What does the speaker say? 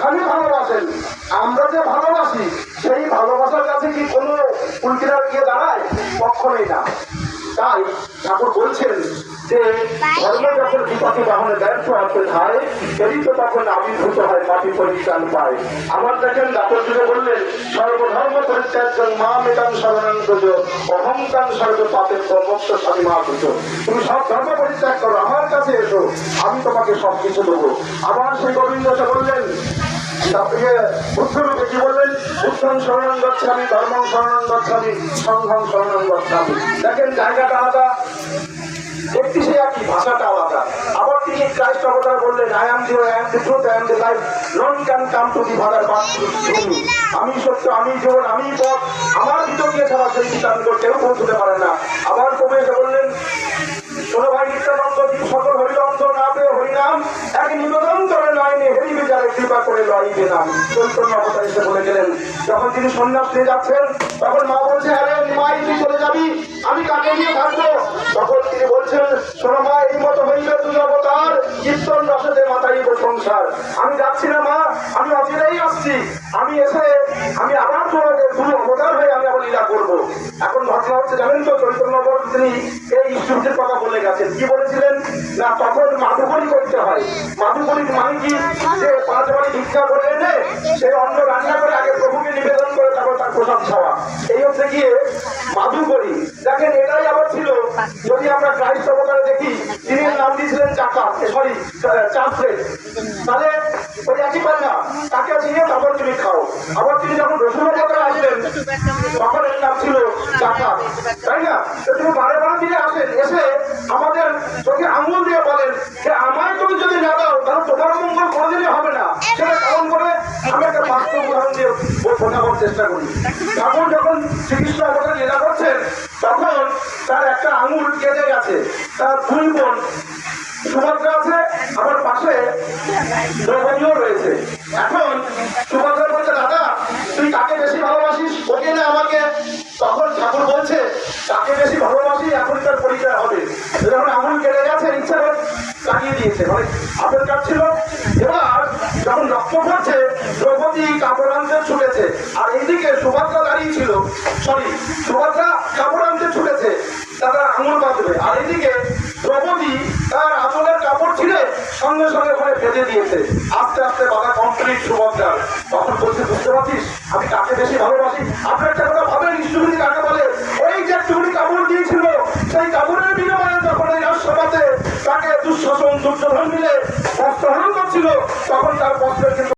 খালি ভালোবাসেন। আমরা যে ভালোবাসি সেই ভালোবাসার কাছে কি কোনো উল্কিনার গিয়ে দাঁড়ায়? কখনোই না। তাই ঠাকুর বলছেন যে ধর্ম যখন বিপথে বাহনে ব্যর্থ অর্থে ধায়, এই তো তখন আবির্ভূত হয় মাটি পরিত্রাণ পায়। আমার দেখেন দাপর যুগে বললেন সর্বধর্ম পরিত্যাজ্যং মাম একাং শরণং ব্রজ অহংকার সর্ব পাপের মোক্ষ স্বামী মা ব্রজ। তুমি সব ধর্ম পরিত্যাগ করো, আমার কাছে এসো, আমি তোমাকে সবকিছু দেবো। আবার সেই গোবিন্দ বললেন বুদ্ধরূপে কি বললেন? বুদ্ধং শরণং গচ্ছামি, ধর্মং শরণং গচ্ছামি, সংঘং শরণং গচ্ছামি। দেখেন জায়গাটা আলাদা, ব্যক্তি সে একই, ভাষাটা আলাদা। আবার তিনি ক্রাইস্ট অবতার বললেন I am the way, I am the truth, I am the life, none can come to the father but through me. আমি সত্য, আমি জীবন, আমি পথ, আমার ভিতর দিয়ে ছাড়া সেই পিতার নিকট কেউ পৌঁছতে পারে না। আবার কবি এসে বললেন শোনো ভাই নিত্যানন্দ, সকল হরিবন্ধ না পেয়ে হরিনাম এক নিবেদন করে নয়নি, হরি বিচারে কৃপা করে লড়াইবে নাম। চৈতন্য অবতার এসে বলে গেলেন যখন তিনি সন্ন্যাস নিয়ে যাচ্ছেন, তখন মা বলছে আরে মাই তুই চলে যাবি, আমি কাকে নিয়ে থাকবো? তখন তিনি বলছেন শোনো মা, এই মতো হইবে তুই অবতার, কীর্তন রসে মাতাইব সংসার। আমি যাচ্ছি না মা, আমি অচিরেই আসছি, আমি এসে আমি আবার তোমাকে দুই অবতার হয়ে আমি আবার লীলা করবো। এখন ঘটনা হচ্ছে জানেন তো, চৈতন্য তিনি এই ইষ্টভূতির কথা বলে গেছেন। কি বলেছিলেন না, তখন মাধুকরী করতে হয়। মাধুকরী মানে কি, যে 5 বাড়ি ভিক্ষা করে এনে সেই অন্ন রান্না করে আগে প্রভুকে নিবেদন করে তারপর তার প্রসাদ খাওয়া, এই হচ্ছে গিয়ে মাধুকরী। দেখেন এটাই আবার ছিল, যদি আমরা ক্রাইস্ট অবতারে দেখি তিনি নাম দিয়েছিলেন চাকাত, সরি চাপড়ে, তাহলে ওই একই পারে না, তাকে চিনিয়ে তারপর তুমি খাও। আবার তিনি যখন রসুন অবতারে আসলেন তখন এর নাম ছিল চাকাত, তাই না? তো তিনি বারে বারে দিয়ে আসেন, এসে আমাদের চোখে আঙুল দিয়ে বলেন যে আমায় তুমি যদি না দাও তাহলে তোমার মঙ্গল কোনোদিনই হবে না। সেটা কেমন করে? আমি একটা বাস্তব উদাহরণ দিয়ে বোঝাবার চেষ্টা করি। তখন যখন শ্রীকৃষ্ণ অবতার লীলা করছেন তখন তার একটা আঙুল কেটে গেছে, তার 2 বোন সুভদ্রা আছে, আমার পাশে দ্রৌপদীও রয়েছে। এখন সুভদ্রা বলছে দাদা তুই কাকে বেশি ভালোবাসিস, ওকে না আমাকে? তখন ঠাকুর বলছে তাকে বেশি ভালোবাসি, এখন তার পরিচয় হবে। যখন আঙুল কেটে গেছে ইচ্ছা করে লাগিয়ে দিয়েছে, মানে আপেল কাটছিল। এবার যখন রক্ত পড়ছে দ্রৌপদী কাপড় আনতে ছুটেছে, আর এইদিকে সুভদ্রা দাঁড়িয়ে ছিল, সুভদ্রা কাপড় আনতে ছুটেছে তারা আঙুল বাঁধবে, আর এইদিকে দ্রৌপদী তার আঁচলের কাপড় ছিঁড়ে সঙ্গে সঙ্গে ওখানে বেঁধে দিয়েছে। আস্তে আস্তে বাধা কমপ্লিট সুভদ্রার। তখন বলছে বুঝতে পারছিস আমি কাকে বেশি ভালোবাসি? আপনি একটা কথা ভাবেন, ইষ্টভূতি কাকে বলে? ওই যে একটুখানি কাপড় দিয়েছিল সেই কাপড়ের বিনিময়ে যখন এই রাষ্ট্রপতি তাকে দুঃশাসন দুর্যোধন মিলে বস্ত্রহরণ করছিল তখন তার বস্ত্রের